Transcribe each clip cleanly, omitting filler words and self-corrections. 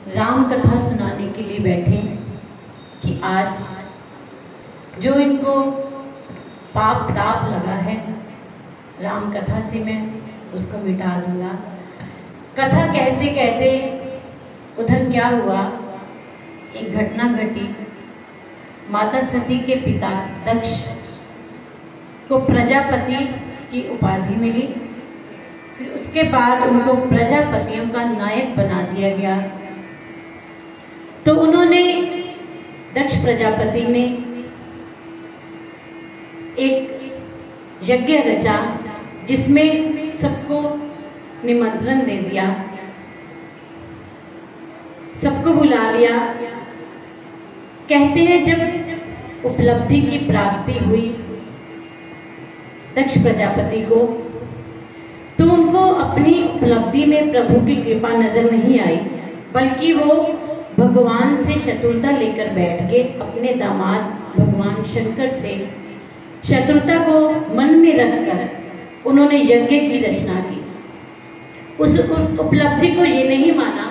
राम कथा सुनाने के लिए बैठे कि आज जो इनको पाप ताप लगा है राम कथा से मैं उसको मिटा दूंगा। कथा कहते कहते उधर क्या हुआ, एक घटना घटी। माता सती के पिता दक्ष को प्रजापति की उपाधि मिली। फिर उसके बाद उनको प्रजापतियों का नायक बना दिया गया। तो उन्होंने दक्ष प्रजापति ने एक यज्ञ रचा जिसमें सबको निमंत्रण दे दिया, सबको बुला लिया। कहते हैं जब उपलब्धि की प्राप्ति हुई दक्ष प्रजापति को, तो उनको अपनी उपलब्धि में प्रभु की कृपा नजर नहीं आई, बल्कि वो भगवान से शत्रुता लेकर बैठ गए। अपने दामाद भगवान शंकर से शत्रुता को मन में रखकर उन्होंने यज्ञ की रचना की। उस उपलब्धि को ये नहीं माना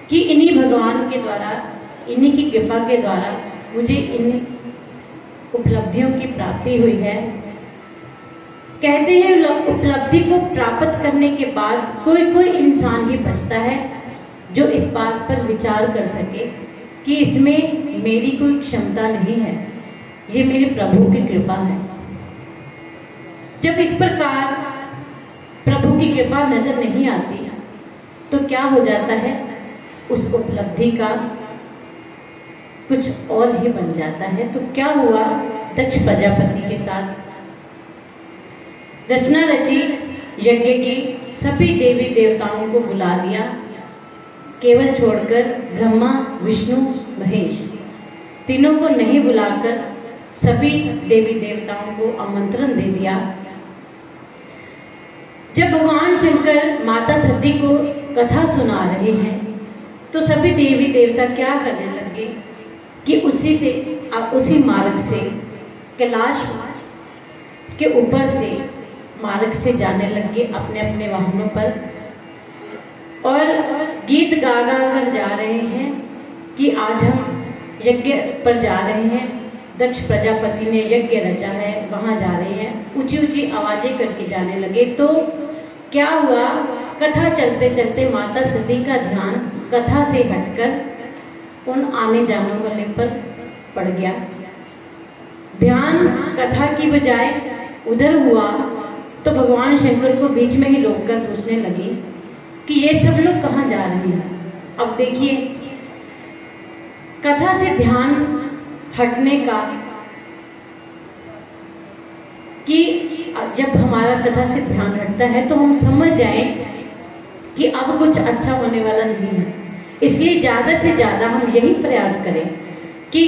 कि इन्हीं भगवान के द्वारा, इन्हीं की कृपा के द्वारा मुझे इन उपलब्धियों की प्राप्ति हुई है। कहते हैं उपलब्धि को प्राप्त करने के बाद कोई कोई इंसान ही बचता है जो इस बात पर विचार कर सके कि इसमें मेरी कोई क्षमता नहीं है, ये मेरे प्रभु की कृपा है। जब इस प्रकार प्रभु की कृपा नजर नहीं आती तो क्या हो जाता है, उस उपलब्धि का कुछ और ही बन जाता है। तो क्या हुआ दक्ष प्रजापति के साथ, रचना रची यज्ञ की, सभी देवी देवताओं को बुला लिया, केवल छोड़कर ब्रह्मा विष्णु महेश तीनों को नहीं बुलाकर सभी देवी देवताओं को आमंत्रण दे दिया। जब भगवान शंकर माता सती को कथा सुना रहे हैं तो सभी देवी देवता क्या करने लगे कि उसी मार्ग से, कैलाश के ऊपर से मार्ग से जाने लगे अपने अपने वाहनों पर, और गीत गा गा कर जा रहे हैं कि आज हम यज्ञ पर जा रहे हैं, दक्ष प्रजापति ने यज्ञ रचा है, वहां जा रहे हैं। ऊंची ऊंची आवाजें करके जाने लगे। तो क्या हुआ, कथा चलते चलते माता सती का ध्यान कथा से हटकर उन आने जाने वाले पर पड़ गया। ध्यान कथा की बजाय उधर हुआ तो भगवान शंकर को बीच में ही रोककर पूछने लगी कि ये सब लोग कहाँ जा रहे हैं। अब देखिए, कथा से ध्यान हटने का, कि जब हमारा कथा से ध्यान हटता है तो हम समझ जाएं कि अब कुछ अच्छा होने वाला नहीं है। इसलिए ज्यादा से ज्यादा हम यही प्रयास करें कि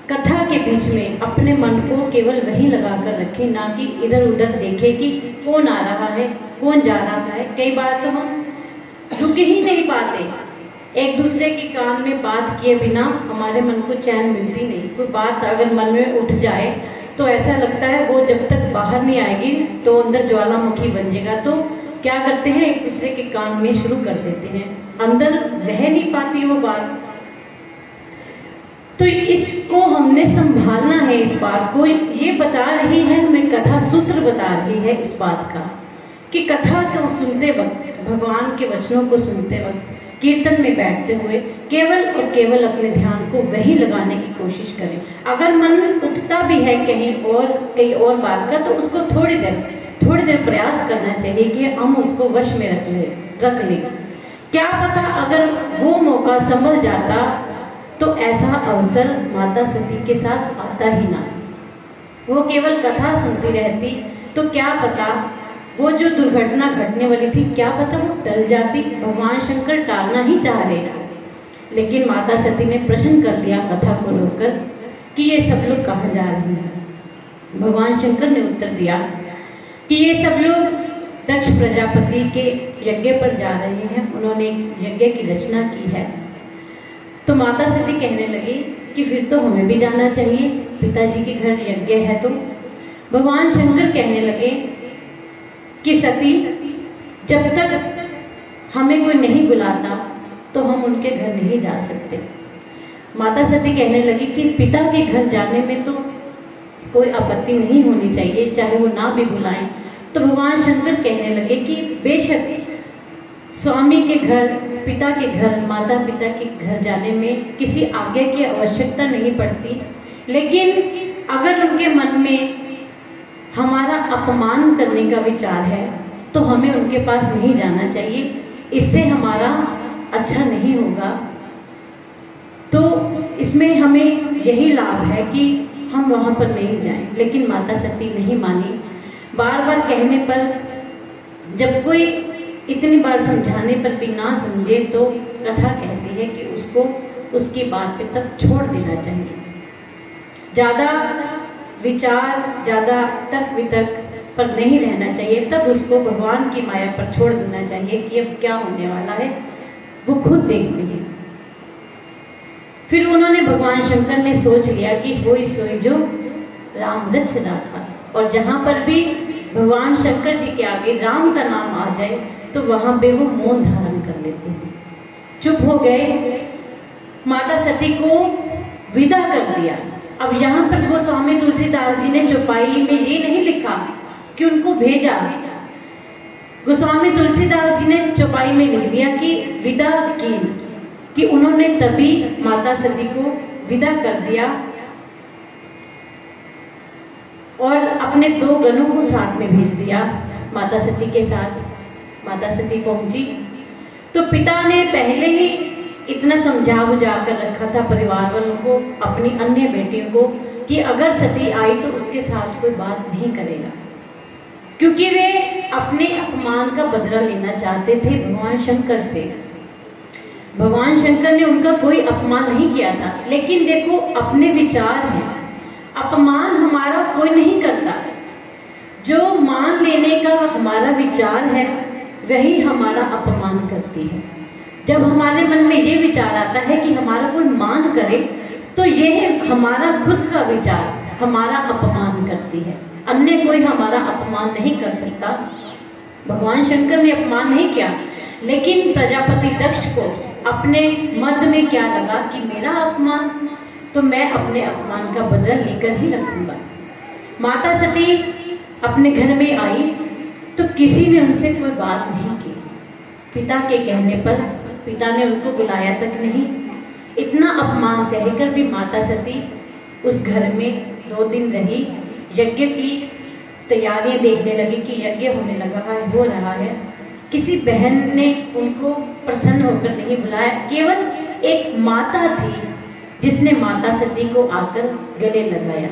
कथा के बीच में अपने मन को केवल वही लगाकर रखें, ना कि इधर उधर देखें कि कौन आ रहा है कौन जा रहा है। कई बार तो हम रुक ही नहीं पाते, एक दूसरे के कान में बात किए बिना हमारे मन को चैन मिलती नहीं। कोई बात अगर मन में उठ जाए तो ऐसा लगता है वो जब तक बाहर नहीं आएगी तो अंदर ज्वालामुखी बन जाएगा। तो क्या करते हैं, एक दूसरे के कान में शुरू कर देते हैं, अंदर रह नहीं पाती वो बात। तो इसको हमने संभालना है। इस बात को ये बता रही है, हमें कथा सूत्र बता रही है इस बात का कि कथा को सुनते वक्त, भगवान के वचनों को सुनते वक्त, कीर्तन में बैठते हुए केवल और केवल अपने ध्यान को वही लगाने की कोशिश करें। अगर मन उठता भी है कहीं और बात का, तो उसको थोड़ी देर प्रयास करना चाहिए कि हम उसको वश में रख लें। क्या पता अगर वो मौका संभल जाता तो ऐसा अवसर माता सती के साथ आता ही ना, वो केवल कथा सुनती रहती तो क्या पता वो जो दुर्घटना घटने वाली थी, क्या पता वो टल जाती। भगवान शंकर टालना ही चाह रहे थे, लेकिन माता सती ने प्रश्न कर लिया कथा को रोककर कि ये सब लोग कहाँ जा रहे हैं। भगवान शंकर ने उत्तर दिया कि ये सब लोग दक्ष प्रजापति के यज्ञ पर जा रहे हैं, उन्होंने यज्ञ की रचना की है। तो माता सती कहने लगी कि फिर तो हमें भी जाना चाहिए, पिताजी के घर यज्ञ है। तो भगवान शंकर कहने लगे कि सती, जब तक हमें कोई नहीं बुलाता तो हम उनके घर नहीं जा सकते। माता सती कहने लगी कि पिता के घर जाने में तो कोई आपत्ति नहीं होनी चाहिए, चाहे वो ना भी बुलाएं। तो भगवान शंकर कहने लगे कि बेशक स्वामी के घर, पिता के घर, माता पिता के घर जाने में किसी आज्ञा की आवश्यकता नहीं पड़ती, लेकिन अगर उनके मन में हमारा अपमान करने का विचार है तो हमें उनके पास नहीं जाना चाहिए, इससे हमारा अच्छा नहीं होगा। तो इसमें हमें यही लाभ है कि हम वहां पर नहीं जाएं। लेकिन माता सती नहीं मानी। बार बार कहने पर, जब कोई इतनी बार समझाने पर भी ना समझे तो कथा कहती है कि उसको उसकी बात पे तक छोड़ देना चाहिए। ज्यादा विचार, ज्यादा तर्क वितर्क पर नहीं रहना चाहिए, तब उसको भगवान की माया पर छोड़ देना चाहिए कि अब क्या होने वाला है वो खुद देखते हैं। फिर उन्होंने, भगवान शंकर ने सोच लिया कि होई सोई जो राम लक्ष्य राखा, और जहां पर भी भगवान शंकर जी के आगे राम का नाम आ जाए तो वहां पे वो मौन धारण कर लेते हैं, चुप हो गए, माता सती को विदा कर दिया। अब यहाँ पर गोस्वामी तुलसीदास जी ने चौपाई में ये नहीं लिखा कि उनको भेजा, गोस्वामी तुलसीदास जी ने चौपाई में लिख दिया कि विदा की, कि उन्होंने तभी माता सती को विदा कर दिया और अपने 2 गणों को साथ में भेज दिया। माता सती के साथ माता सती पहुंची तो पिता ने पहले ही इतना समझा बुझा कर रखा था परिवार वालों को, अपनी अन्य बेटियों को, कि अगर सती आई तो उसके साथ कोई बात नहीं करेगा, क्योंकि वे अपने अपमान का बदला लेना चाहते थे भगवान शंकर से। भगवान शंकर ने उनका कोई अपमान नहीं किया था, लेकिन देखो अपने विचार हैं, अपमान हमारा कोई नहीं करता, जो मान लेने का हमारा विचार है वही हमारा अपमान करती है। जब हमारे मन में ये विचार आता है कि हमारा कोई मान करे तो यह हमारा खुद का विचार हमारा अपमान करती है, अन्य कोई हमारा अपमान नहीं कर सकता। भगवान शंकर ने अपमान नहीं किया, लेकिन प्रजापति दक्ष को अपने मद में क्या लगा कि मेरा अपमान, तो मैं अपने अपमान का बदला लेकर ही रखूंगा। माता सती अपने घर में आई तो किसी ने उनसे कोई बात नहीं की। पिता के कहने पर पिता ने उनको बुलाया तक नहीं। इतना अपमान सहकर भी माता सती उस घर में 2 दिन रही, यज्ञ की तैयारियां देखने लगी कि यज्ञ होने लगा है, हो रहा है। किसी बहन ने उनको प्रसन्न होकर नहीं बुलाया, केवल एक माता थी जिसने माता सती को आकर गले लगाया,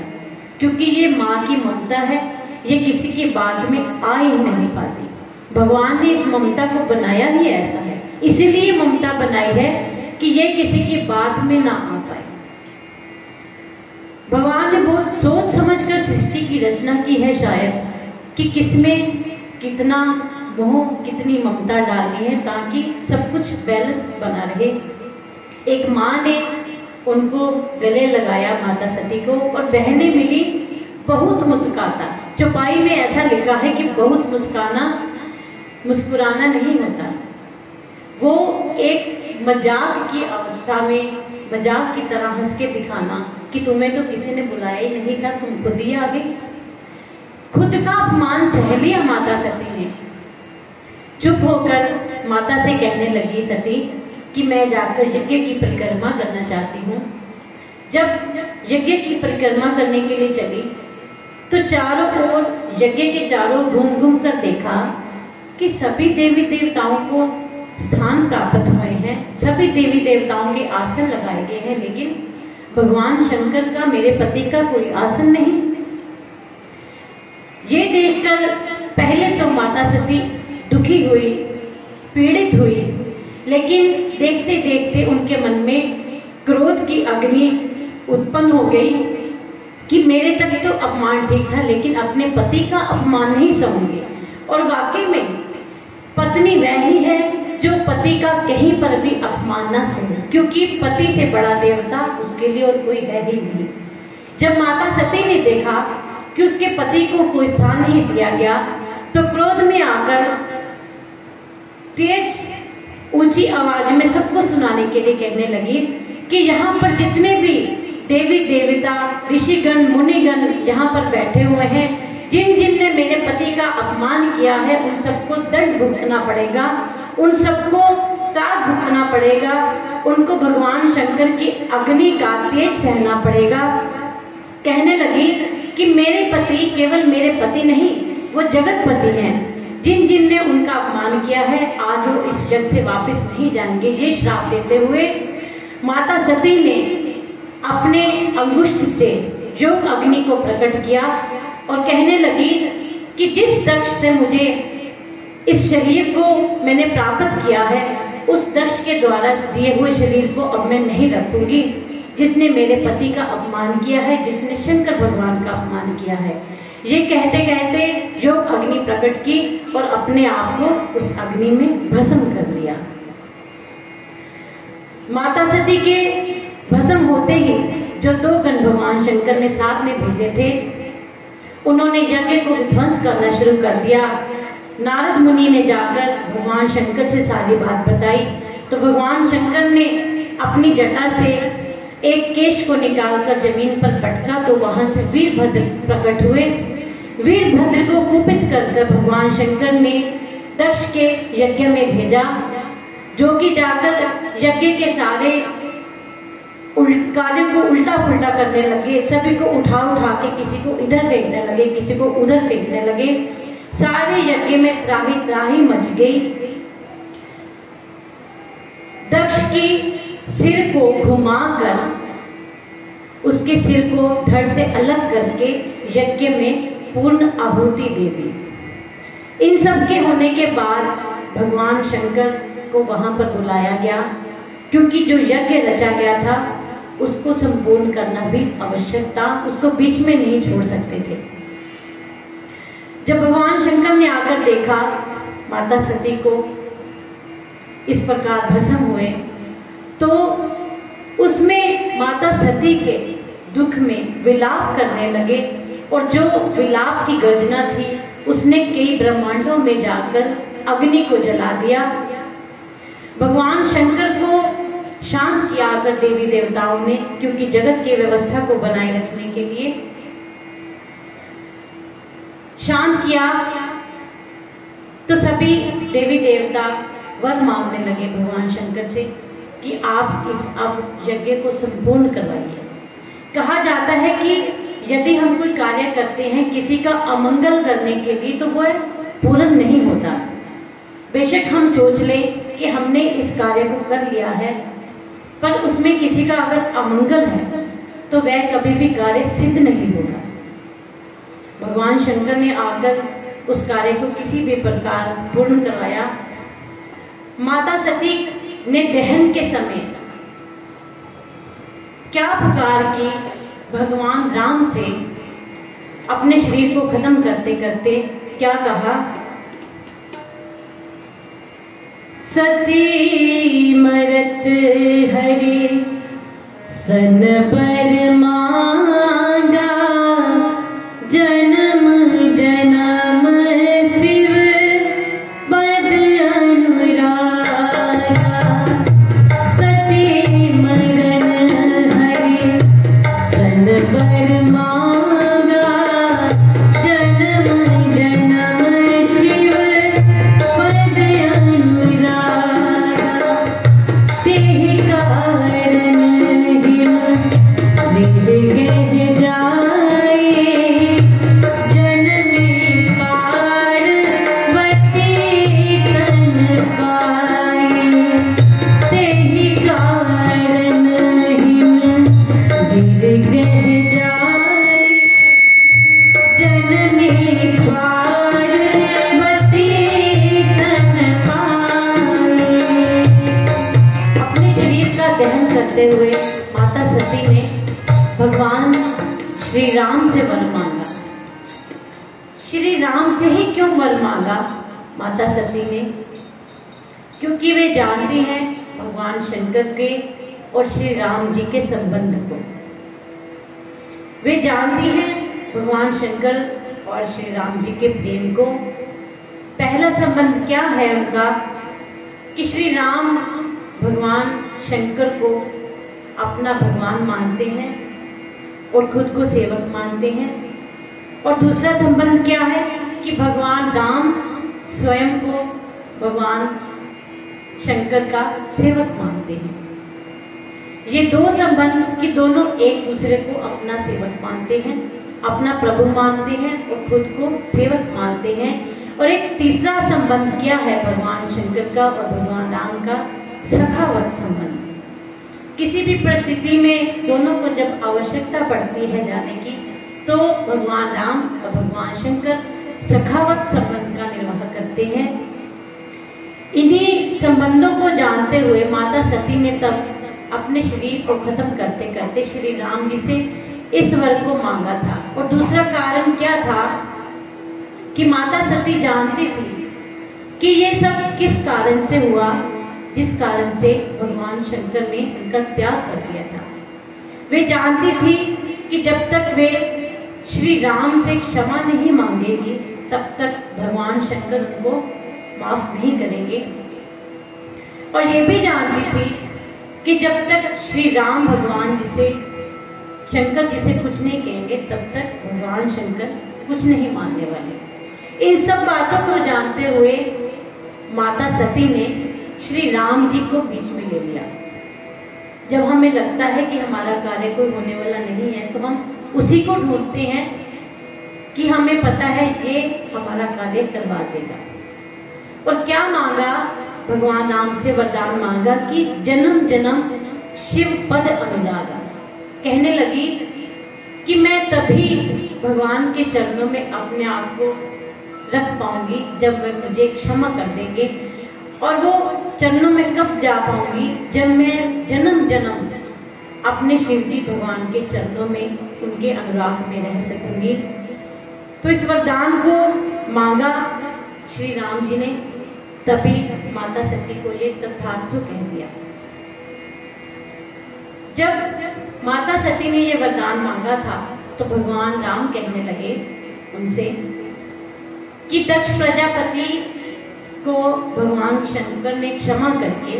क्योंकि ये माँ की ममता है, ये किसी की बात में आ ही नहीं पाती। भगवान ने इस ममता को बनाया ही ऐसा है, इसीलिए ममता बनाई है कि ये किसी की बात में ना आ पाए। भगवान ने बहुत सोच समझकर सृष्टि की रचना की है शायद, कि किसमें कितना मोह, कितनी ममता डालनी है ताकि सब कुछ बैलेंस बना रहे। एक माँ ने उनको गले लगाया माता सती को, और बहनें मिली, बहुत मुस्कुराता। चौपाई में ऐसा लिखा है कि बहुत मुस्कुराना नहीं होता, वो एक मजाक की अवस्था में, मजाक की तरह हंस के दिखाना कि तुम्हें तो किसी ने बुलाया ही नहीं था, तुम खुद ही आ गई। खुद का अपमान सह लिया माता सती ने। चुप होकर माता से कहने लगी सती कि मैं जाकर यज्ञ की परिक्रमा करना चाहती हूँ। जब यज्ञ की परिक्रमा करने के लिए चली तो चारों ओर, यज्ञ के चारों घूम घूम कर देखा कि सभी देवी देवताओं को स्थान प्राप्त हुए हैं, सभी देवी देवताओं के आसन लगाए गए हैं, लेकिन भगवान शंकर का, मेरे पति का कोई आसन नहीं। ये देखकर पहले तो माता सती दुखी हुई, पीड़ित हुई, लेकिन देखते देखते उनके मन में क्रोध की अग्नि उत्पन्न हो गई कि मेरे तक तो अपमान ठीक था, लेकिन अपने पति का अपमान नहीं सहूंगी। और वाकई में पत्नी वह ही है जो पति का कहीं पर भी अपमान न सहे, क्योंकि पति से बड़ा देवता उसके लिए और कोई है ही नहीं। जब माता सती ने देखा कि उसके पति को कोई स्थान नहीं दिया गया तो क्रोध में आकर तेज ऊंची आवाज में सबको सुनाने के लिए कहने लगी कि यहाँ पर जितने भी देवी देवता, ऋषिगण, मुनिगण यहाँ पर बैठे हुए हैं, जिन जिन ने मेरे पति का अपमान किया है उन सबको दंड भुगतना पड़ेगा, उन सबको त्रास भुगतना पड़ेगा, उनको भगवान शंकर की अग्नि का तेज सहना पड़ेगा। कहने लगी कि मेरे पति केवल मेरे पति नहीं, वो जगत पति हैं। जिन जिन ने उनका अपमान किया है आज वो इस जग से वापस नहीं जाएंगे। ये श्राप देते हुए माता सती ने अपने अंगुष्ठ से योग अग्नि को प्रकट किया और कहने लगी कि जिस दक्ष से मुझे इस शरीर को मैंने प्राप्त किया है उस दक्ष के द्वारा दिए हुए शरीर को अब मैं नहीं रखूंगी, जिसने मेरे पति का अपमान किया है, जिसने शंकर भगवान का अपमान किया है। ये कहते कहते योग अग्नि प्रकट की और अपने आप को उस अग्नि में भस्म कर दिया। माता सती के भस्म होते ही जो दो गण भगवान शंकर ने साथ में भेजे थे उन्होंने यज्ञ को विध्वंस करना शुरू कर दिया। नारद मुनि ने जाकर भगवान शंकर से सारी बात बताई तो भगवान शंकर ने अपनी जटा से एक केश को निकालकर जमीन पर पटका तो वहां से वीरभद्र प्रकट हुए। वीरभद्र को कुपित कर भगवान शंकर ने दक्ष के यज्ञ में भेजा, जो कि जाकर यज्ञ के सारे कार्यों को उल्टा पुल्टा करने लगे। सभी को उठा उठा के किसी को इधर फेंकने लगे, किसी को उधर फेंकने लगे। सारे यज्ञ में त्राही त्राही मच गई। दक्ष की सिर को घुमाकर उसके सिर को धड़ से अलग करके यज्ञ में पूर्ण आहुति दे दी। इन सब के होने के बाद भगवान शंकर को वहां पर बुलाया गया, क्योंकि जो यज्ञ रचा गया था उसको संपूर्ण करना भी आवश्यक था, उसको बीच में नहीं छोड़ सकते थे। जब भगवान शंकर ने आकर देखा माता सती को इस प्रकार भस्म हुए तो उसमें माता सती के दुख में विलाप करने लगे और जो विलाप की गर्जना थी उसने कई ब्रह्मांडों में जाकर अग्नि को जला दिया। भगवान शंकर को शांत किया आकर देवी देवताओं ने, क्योंकि जगत की व्यवस्था को बनाए रखने के लिए शांत किया। तो सभी देवी देवता वर मांगने लगे भगवान शंकर से कि आप इस अब यज्ञ को संपूर्ण करवाइए। कहा जाता है कि यदि हम कोई कार्य करते हैं किसी का अमंगल करने के लिए तो वह पूर्ण नहीं होता। बेशक हम सोच लें कि हमने इस कार्य को कर लिया है, पर उसमें किसी का अगर अमंगल है तो वह कभी भी कार्य सिद्ध नहीं होगा। भगवान शंकर ने आकर उस कार्य को किसी भी प्रकार पूर्ण करवाया। माता सती ने दहन के समय क्या पुकार की भगवान राम से अपने शरीर को खत्म करते करते क्या कहा, सती मरत हरि सन पर मांगा, जन्म जन्म शिव पद अनुरागा। सती मरन हरि सन पर मांगा, जन्म जन्म शिव पद अनुरागा। तेहि कारण हिम वेद गह जाए, जननी पार्वती तन पाए। तेहि कारण हिम वेद गह जाए, जननी पार्वती तन पाए। अपने शरीर का दहन करते हुए माता सती ने भगवान श्री राम से वर मांगा। श्री राम से ही क्यों वर मांगा माता सती ने? क्योंकि वे जानती हैं भगवान शंकर के और श्री राम जी के संबंध को। वे जानती हैं भगवान शंकर और श्री राम जी के प्रेम को। पहला संबंध क्या है उनका कि श्री राम भगवान शंकर को अपना भगवान मानते हैं और खुद को सेवक मानते हैं। और दूसरा संबंध क्या है कि भगवान राम स्वयं को भगवान शंकर का सेवक मानते हैं। ये दो संबंध कि दोनों एक दूसरे को अपना सेवक मानते हैं, अपना प्रभु मानते हैं और खुद को सेवक मानते हैं। और एक तीसरा संबंध क्या है भगवान शंकर का और भगवान राम का? सखावत संबंध। किसी भी परिस्थिति में दोनों को जब आवश्यकता पड़ती है जाने की, तो भगवान राम और भगवान शंकर सखावत संबंध का निर्वाह करते हैं। इन्हीं संबंधों को जानते हुए माता सती ने तब अपने शरीर को खत्म करते करते श्री राम जी से इस वर को मांगा था। और दूसरा कारण क्या था कि माता सती जानती थी कि ये सब किस कारण से हुआ, जिस कारण से भगवान शंकर ने उनका त्याग कर दिया था। वे जानती थी कि जब तक वे श्री राम से क्षमा नहीं मांगेगी तब तक भगवान शंकर उनको माफ नहीं करेंगे। और ये भी जानती थी कि जब तक श्री राम भगवान जी से शंकर जी से कुछ नहीं कहेंगे तब तक भगवान शंकर कुछ नहीं मानने वाले। इन सब बातों को जानते हुए माता सती ने श्री राम जी को बीच में ले लिया। जब हमें लगता है कि हमारा कार्य कोई होने वाला नहीं है तो हम उसी को ढूंढते हैं कि हमें पता है ये हमारा कार्य करवा देगा। और क्या मांगा? भगवान राम से वरदान मांगा कि जन्म जन्म शिव पद अनुरागा। कहने लगी कि मैं तभी भगवान के चरणों में अपने आप को रख पाऊंगी जब वे मुझे क्षमा कर देंगे। और वो चरणों में कब जा पाऊंगी? जब मैं जन्म जन्म अपने शिव जी भगवान के चरणों में उनके अनुराग में रह सकूंगी। तो इस वरदान को मांगा श्री राम जी ने, तभी माता सती को ये तथास्तु कह दिया। जब माता सती ने ये वरदान मांगा था तो भगवान राम कहने लगे उनसे कि दक्ष प्रजापति को भगवान शंकर ने क्षमा करके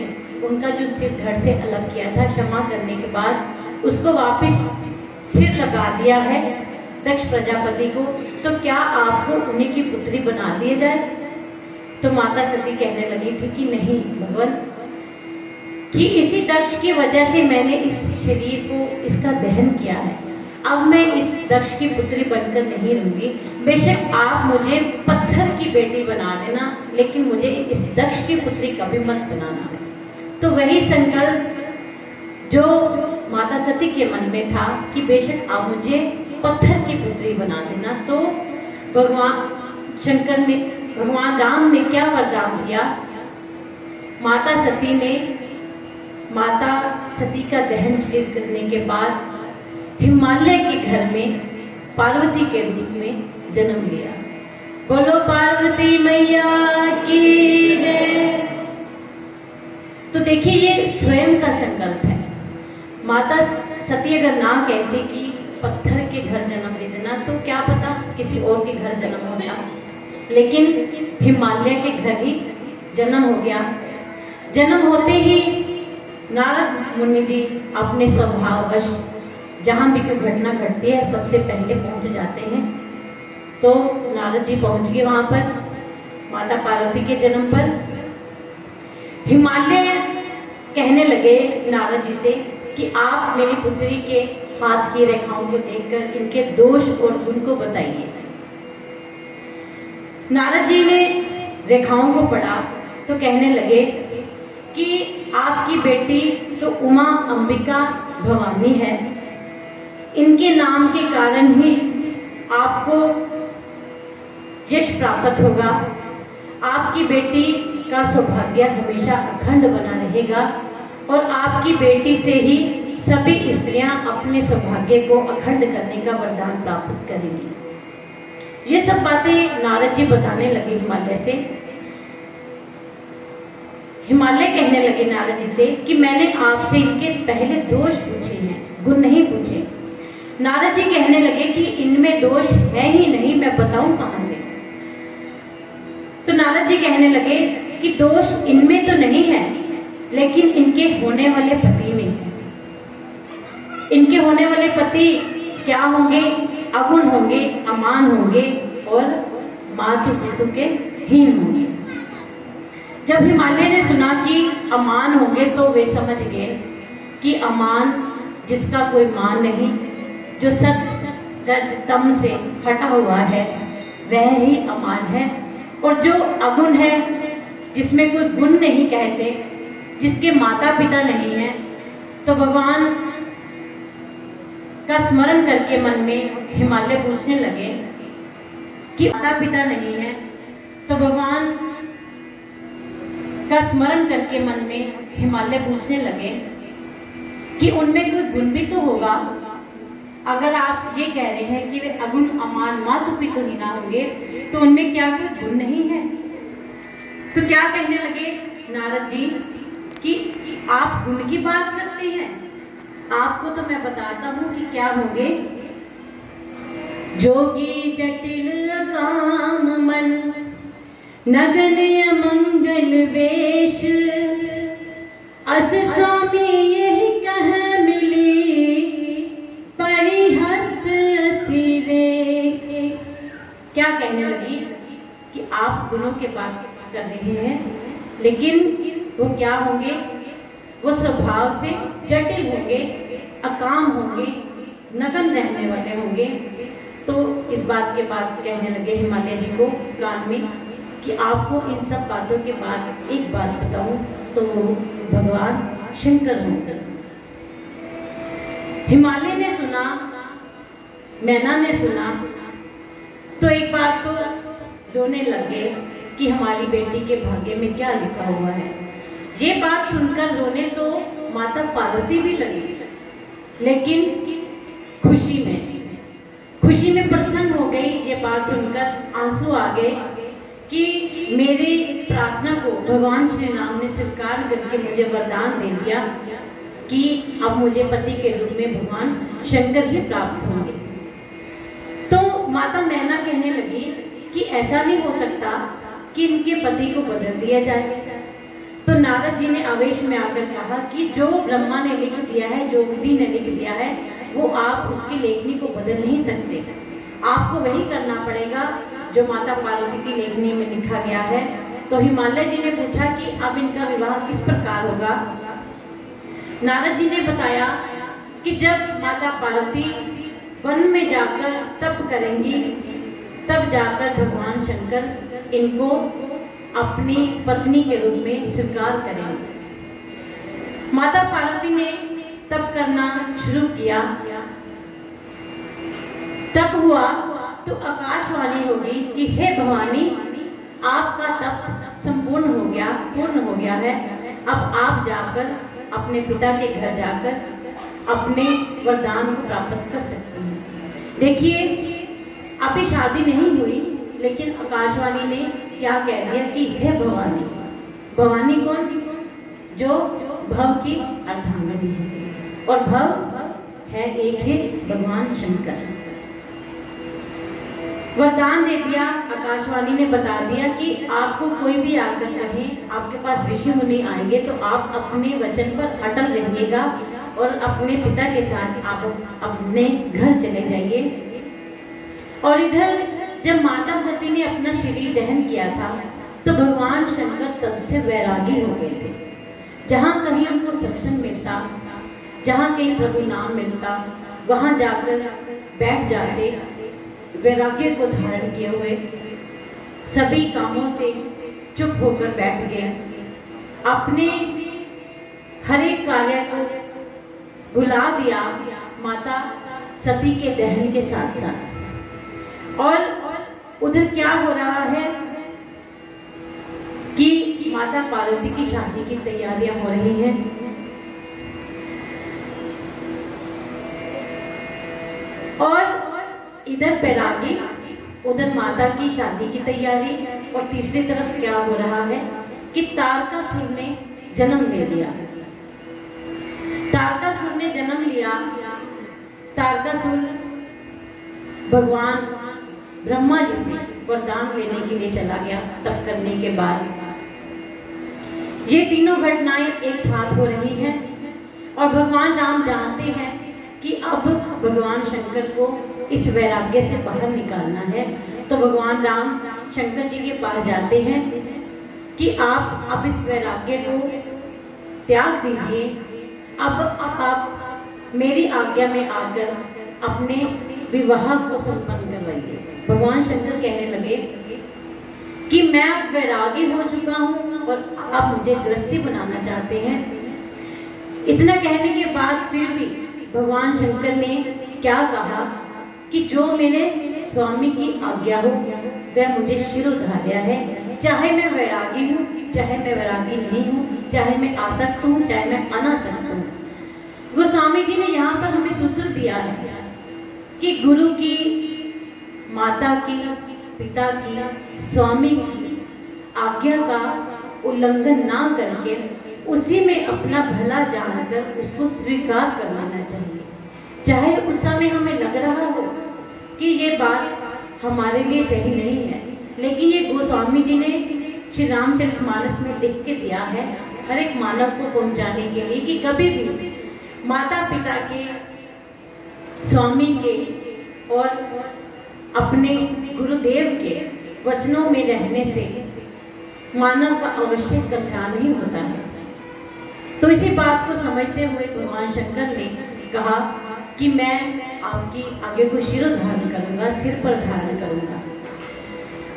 उनका जो सिर धड़ से अलग किया था, क्षमा करने के बाद उसको वापस सिर लगा दिया है दक्ष प्रजापति को, तो क्या आपको उन्हीं की पुत्री बना दिया जाए? तो माता सती कहने लगी थी कि नहीं भगवान, कि इसी दक्ष की वजह से मैंने इस शरीर को इसका दहन किया है। अब मैं इस दक्ष की पुत्री बनकर नहीं रहूंगी। बेशक आप मुझे पत्थर की बेटी बना देना, लेकिन मुझे इस दक्ष की पुत्री कभी मत बनाना है। तो वही संकल्प जो माता सती के मन में था कि बेशक आप मुझे पत्थर की पुत्री बना देना। तो भगवान शंकर ने, भगवान राम ने क्या वरदान दिया? माता सती ने, माता सती का दहन शरीर करने के बाद हिमालय के घर में पार्वती के रूप में जन्म लिया। बोलो पार्वती मैया की जय। तो देखिए ये स्वयं का संकल्प है। माता सती अगर ना कहती कि पत्थर के घर जन्म ले देना, तो क्या पता किसी और के घर जन्म हो गया, लेकिन हिमालय के घर ही जन्म हो गया। जन्म होते ही नारद मुनि जी अपने स्वभाववश जहां भी कोई घटना घटती है सबसे पहले पहुंच जाते हैं। तो नारद जी पहुंच गए वहां पर माता पार्वती के जन्म पर। हिमालय कहने लगे नारद जी से कि आप मेरी पुत्री के हाथ की रेखाओं को देखकर इनके दोष और गुण को बताइए। नारद जी ने रेखाओं को पढ़ा तो कहने लगे कि आपकी बेटी तो उमा अंबिका भवानी है, इनके नाम के कारण ही आपको यश प्राप्त होगा। आपकी बेटी का सौभाग्य हमेशा अखंड बना रहेगा और आपकी बेटी से ही सभी स्त्रियां अपने सौभाग्य को अखंड करने का वरदान प्राप्त करेंगी। ये सब बातें नारद जी बताने लगे हिमालय से। हिमालय कहने लगे नारद जी से कि मैंने आपसे इनके पहले दोष पूछे हैं, गुण नहीं पूछे। नारद जी कहने लगे कि इनमें दोष है ही नहीं, मैं बताऊं कहां से। तो नारद जी कहने लगे कि दोष इनमें तो नहीं है, लेकिन इनके होने वाले पति में है। इनके होने वाले पति क्या होंगे? अगुण होंगे, अमान होंगे और मातु पितु के हीन होंगे। जब हिमालय ने सुना कि अमान होंगे तो वे समझ गए कि अमान जिसका कोई मान नहीं, जो सत रज तम से हटा हुआ है, वह ही अमान है। और जो अगुण है, जिसमें कुछ गुण नहीं कहते, जिसके माता पिता नहीं है, तो भगवान का स्मरण करके मन में हिमालय पूछने लगे कि माता पिता नहीं है, तो भगवान का स्मरण करके मन में हिमालय पूछने लगे कि उनमें कोई गुण भी तो होगा। अगर आप ये कह रहे हैं कि वे अगुण अमान मातु पितु हीना होंगे, तो उनमें क्या कोई गुण नहीं है? तो क्या कहने लगे नारद जी कि आप गुण की बात करते हैं, आपको तो मैं बताता हूं कि क्या होंगे। जोगी जटिल काम मन नगन मंगल वेश, अस स्वामी यही कह मिली परिहस्त सिरे। क्या कहने लगी कि आप गुणों के बात कर रहे हैं, लेकिन वो क्या होंगे? वो स्वभाव से जटिल होंगे, अकाम होंगे, नगन रहने वाले होंगे। तो इस बात के बाद कहने लगे हिमालय जी को कान में कि आपको इन सब बातों के बाद एक बात बताऊं, तो भगवान शंकर होंगे। हिमालय ने सुना, मैना ने सुना, तो एक बार तो रोने लगे कि हमारी बेटी के भाग्य में क्या लिखा हुआ है। ये बात सुनकर रोने तो माता पार्वती भी लगी, लेकिन खुशी में प्रसन्न हो गई। ये बात सुनकर आंसू आ गए कि मेरी प्रार्थना को भगवान श्री राम ने स्वीकार करके मुझे वरदान दे दिया कि अब मुझे पति के रूप में भगवान शंकर जी प्राप्त होंगे। तो माता मैना कहने लगी कि ऐसा नहीं हो सकता कि इनके पति को बदल दिया जाए। तो नारद जी ने आवेश में आकर कहा कि जो ब्रह्मा ने लिख दिया है, जो विधि ने लिख दिया है, वो आप उसकी लेखनी को बदल नहीं सकते। आपको वही करना पड़ेगा जो माता पार्वती की लेखनी में लिखा गया है। तो हिमालय जी ने पूछा कि अब इनका विवाह किस प्रकार होगा। नारद जी ने बताया कि जब माता पार्वती वन में जाकर तप करेंगी, तब जाकर भगवान शंकर इनको अपनी पत्नी के रूप में स्वीकार करेंगे। माता पार्वती ने तप करना शुरू किया। तप हुआ तो आकाशवाणी होगी कि हे भवानी, आपका तप संपूर्ण हो गया, पूर्ण हो गया है। अब आप जाकर अपने पिता के घर जाकर अपने वरदान को प्राप्त कर सकते हैं। देखिए, अभी शादी नहीं हुई, लेकिन आकाशवाणी ने क्या कह दिया कि हे भवानी। भवानी कौन? जो भव की अर्धांगिनी है, और भव है एक ही भगवान शंकर। वरदान दे दिया। आकाशवाणी ने बता दिया कि आपको कोई भी आकर कहे, आपके पास ऋषि मुनि आएंगे तो आप अपने वचन पर अटल रहिएगा और अपने पिता के साथ आप अपने घर चले जाइए। और इधर जब माता सती ने अपना शरीर दहन किया था, तो भगवान शंकर तब से वैरागी हो गए थे। जहाँ कहीं उनको सत्संग मिलता, जहाँ कहीं प्रभु नाम मिलता, वहां जाकर बैठ जाते, वैराग्य को धारण किए हुए, सभी कामों से चुप होकर बैठ गए, अपने हर एक कार्य को भुला दिया माता सती के दहन के साथ साथ। और उधर क्या हो रहा है कि माता पार्वती की शादी की तैयारियां हो रही हैं। और इधर बैरागी, उधर माता की शादी की तैयारी, और तीसरी तरफ क्या हो रहा है कि तारकासुर ने जन्म ले लिया। तारकासुर ने जन्म लिया। तारकासुर भगवान ब्रह्मा जी से वरदान लेने के लिए चला गया तप करने के बाद। ये तीनों घटनाएं एक साथ हो रही हैं और भगवान राम जानते हैं कि अब भगवान शंकर को इस वैराग्य से बाहर निकालना है। तो भगवान राम शंकर जी के पास जाते हैं कि आप अब इस वैराग्य को त्याग दीजिए, अब आप मेरी आज्ञा में आकर अपने विवाह को संपन्न करवाइए। भगवान शंकर कहने लगे कि मैं अब वैरागी हो चुका हूँ और आप मुझे गृहस्थी बनाना चाहते हैं। इतना कहने के बाद फिर भी भगवान शंकर ने क्या कहा कि जो मेरे स्वामी की आज्ञा हो वह मुझे शिरोधार्य है, चाहे मैं वैरागी हूँ, चाहे मैं वैरागी नहीं हूँ, चाहे मैं आसक्त हूँ, चाहे मैं अनासक्त हूँ। गोस्वामी जी ने यहाँ पर हमें सूत्र दिया है कि गुरु की, माता की, पिता की, स्वामी की आज्ञा का उल्लंघन ना करके उसी में अपना भला जानकर उसको स्वीकार कर लेना चाहिए। चाहे उस समय हमें लग रहा हो कि ये बात हमारे लिए सही नहीं है, लेकिन ये गोस्वामी जी ने श्री रामचरितमानस में लिख के दिया है हर एक मानव को पहुंचाने के लिए कि कभी भी माता पिता के, स्वामी के और अपने गुरुदेव के वचनों में रहने से मानव का अवश्य कल्याण ही होता है। तो इसी बात को समझते हुए भगवान शंकर ने कहा कि मैं आपकी आगे को शिरोधारण करूंगा, सिर पर धारण करूंगा।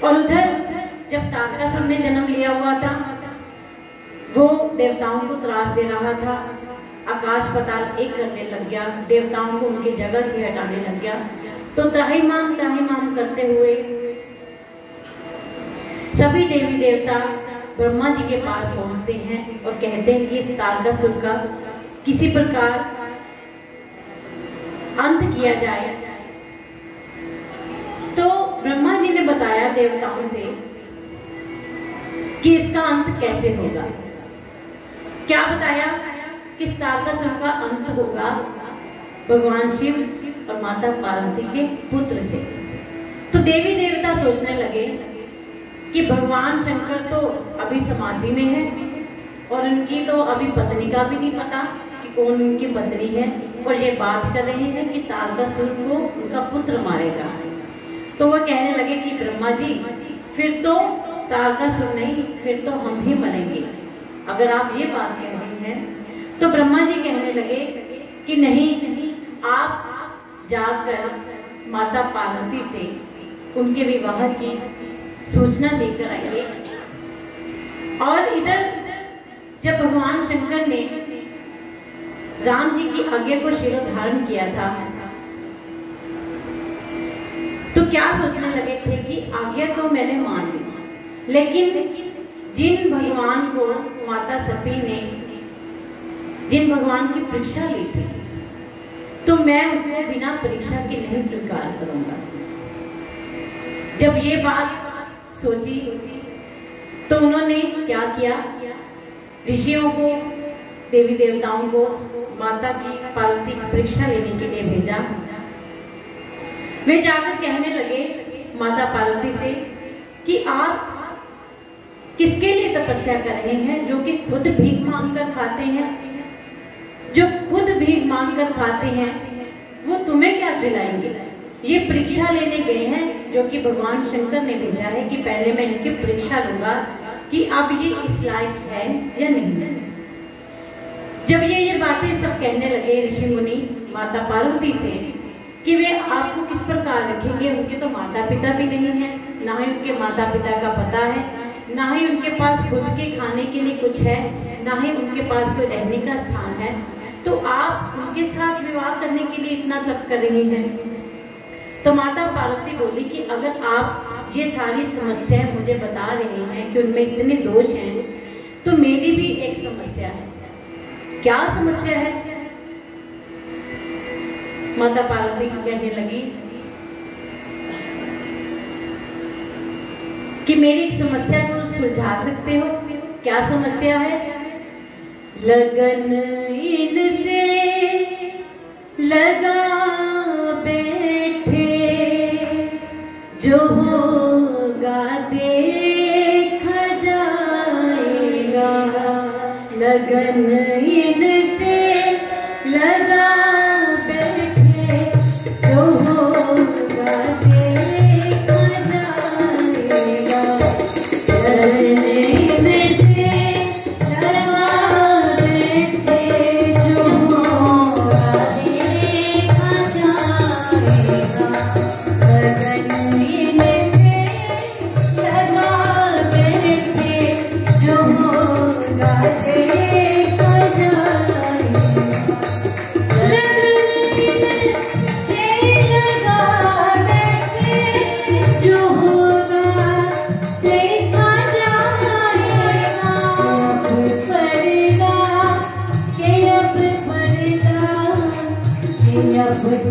और उधर जब तारकासुर ने जन्म लिया हुआ था, वो देवताओं को त्रास दे रहा था, आकाश पाताल एक करने लग गया, देवताओं को उनकी जगह से हटाने लग गया। तो त्राहिमाम करते हुए सभी देवी देवता ब्रह्मा जी के पास पहुंचते हैं और कहते हैं कि इस तारकासुर का किसी प्रकार अंत किया जाए। तो ब्रह्मा जी ने बताया देवताओं से कि इसका अंत कैसे होगा। क्या बताया कि इस तारकासुर का अंत होगा भगवान शिव और माता पार्वती के पुत्र से। तो देवी देवता सोचने लगे कि भगवान शंकर तो अभी समाधि में है और उनकी तो अभी पत्नी का भी नहीं पता कि कौन उनकी पत्नी है, और ये बात कर रहे हैं कि तारकासुर को उनका पुत्र मारेगा। तो वो कहने लगे कि ब्रह्मा जी फिर तो तारकासुर नहीं, फिर तो हम ही मरेंगे अगर आप ये बात कह रहे हैं। तो ब्रह्मा जी कहने लगे कि नहीं, आप जाकर माता पार्वती से उनके विवाह की सूचना लेकर आइए। और इधर जब भगवान शंकर ने राम जी की आज्ञा को शिरोधारण किया था तो क्या सोचने लगे थे कि आज्ञा तो मैंने मान ली, लेकिन जिन भगवान को माता सती ने जिन भगवान की परीक्षा ली थी तो मैं उसको बिना परीक्षा के नहीं स्वीकार करूंगा। जब ये बात सोची तो उन्होंने क्या किया, ऋषियों को, देवी देवताओं को माता की पार्वती की परीक्षा लेने के लिए भेजा। वे जाकर कहने लगे माता पार्वती से कि आप किसके लिए तपस्या कर रहे हैं, जो कि खुद भीख मांग कर खाते हैं। जो खुद भीख मांग कर खाते हैं वो तुम्हें क्या खिलाएंगे। ये परीक्षा लेने गए हैं जो कि भगवान शंकर ने भेजा है कि पहले मैं इनकी परीक्षा लूंगा कि अब ये इस लायक है या नहीं। जब ये बातें सब कहने लगे ऋषि मुनि माता पार्वती से कि वे आपको किस प्रकार रखेंगे, उनके तो माता पिता भी नहीं है, ना ही उनके माता पिता का पता है, ना ही उनके पास खुद के खाने के लिए कुछ है, ना ही उनके पास कोई रहने का स्थान है, तो आप उनके साथ विवाह करने के लिए इतना तप कर रहे हैं। तो माता पार्वती बोली कि अगर आप ये सारी समस्याएं मुझे बता रहे हैं कि उनमें इतने दोष हैं, तो मेरी भी एक समस्या है। क्या समस्या है? माता पार्वती कहने लगी कि मेरी एक समस्या को सुलझा सकते हो। क्या समस्या है? लगन इनसे लगा बैठे, जो होगा देखा जाएगा।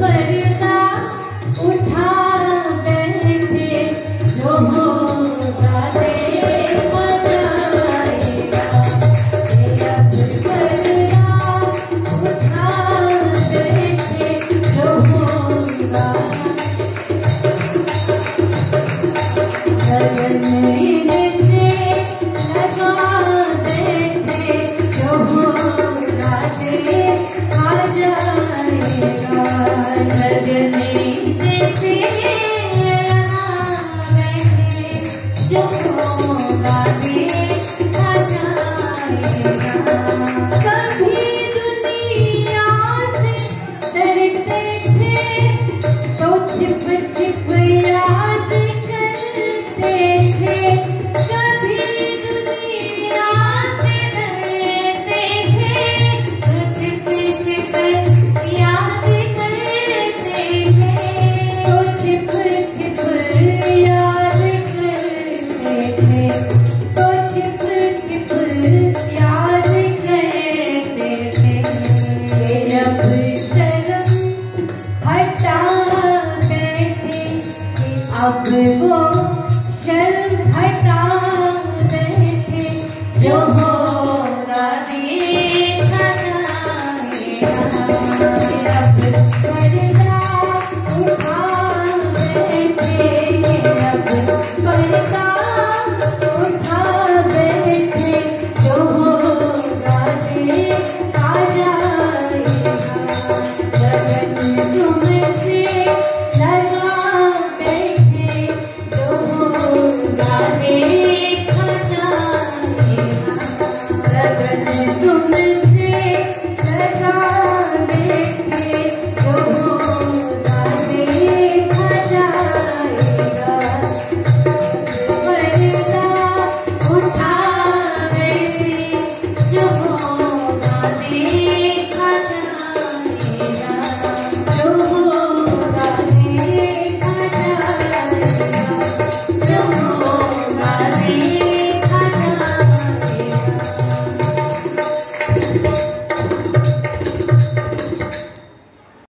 पर्दा उठा